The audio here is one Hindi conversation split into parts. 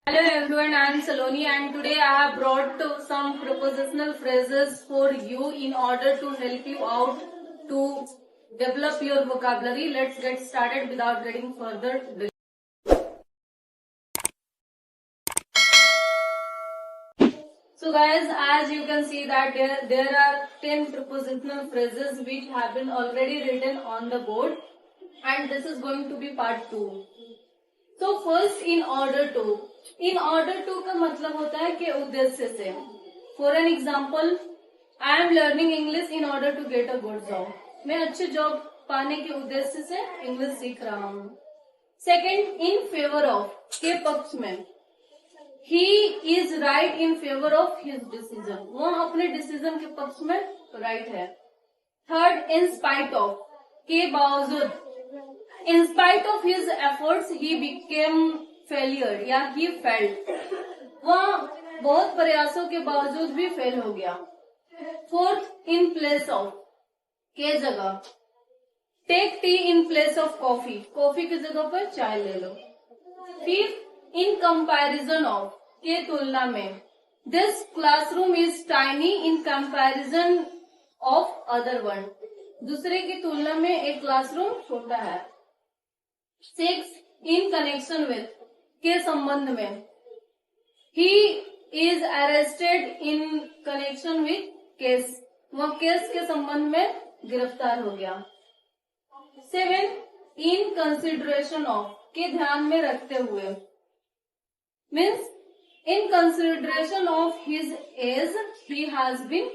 Hello everyone, I am Saloni and today I have brought some prepositional phrases for you in order to help you out to develop your vocabulary. Let's get started without getting further delay. So guys, as you can see that there are 10 prepositional phrases which have been already written on the board and this is going to be part 2. तो फर्स्ट इन ऑर्डर टू का मतलब होता है कि उद्देश्य से. For an example, I am learning English in order to get a good job. मैं अच्छे जॉब पाने के उद्देश्य से इंग्लिश सीख रहा हूँ. सेकेंड, इन फेवर ऑफ के पक्ष में. He is right in favour of his decision. वो अपने डिसीजन के पक्ष में राइट है. थर्ड, इन स्पाइट ऑफ के बावजूद. In spite of his efforts, he became failure या he failed. वह बहुत प्रयासों के बावजूद भी फेल हो गया. फोर्थ, in place of के जगह. Take tea in place of coffee. Coffee की जगह पर चाय ले लो. फिफ्थ, in comparison of के तुलना में. This classroom is tiny in comparison of other one. दूसरे की तुलना में एक क्लासरूम छोटा है. सिक्स, इन कनेक्शन विथ के संबंध में. He is arrested in connection with case. वह केस के संबंध में गिरफ्तार हो गया. सेवन, इन कंसिडरेशन ऑफ के ध्यान में रखते हुए. Means in consideration of his age he has been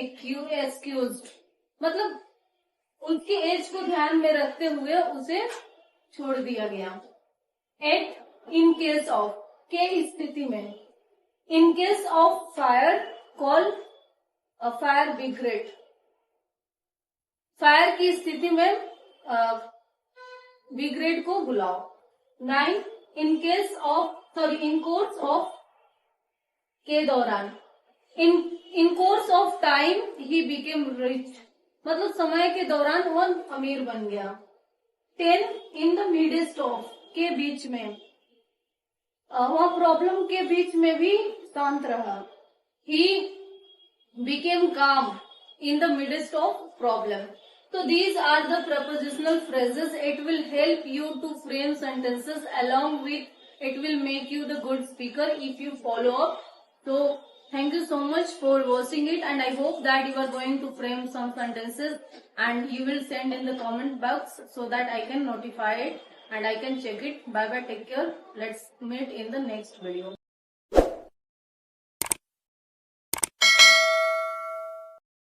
excused. मतलब उसकी एज को ध्यान में रखते हुए उसे छोड़ दिया गया. 8, इन केस ऑफ के स्थिति में. In case of fire call a fire brigade. Fire की स्थिति में ब्रिगेड को बुलाओ. 9, इन कोर्स ऑफ के दौरान. In course of time he became rich. मतलब समय के दौरान वह अमीर बन गया. 10, इन द मिडेस्ट ऑफ के बीच में. वह प्रॉब्लम के बीच में भी शांत रहा. ही बिकेम काम in the midst of problem. So these are the prepositional phrases. It will help you to frame sentences. Along with it will make you the good speaker if you follow up. So thank you so much for watching it and I hope that you are going to frame some sentences and you will send in the comment box so that I can notify it and I can check it. Bye bye, take care. Let's meet in the next video.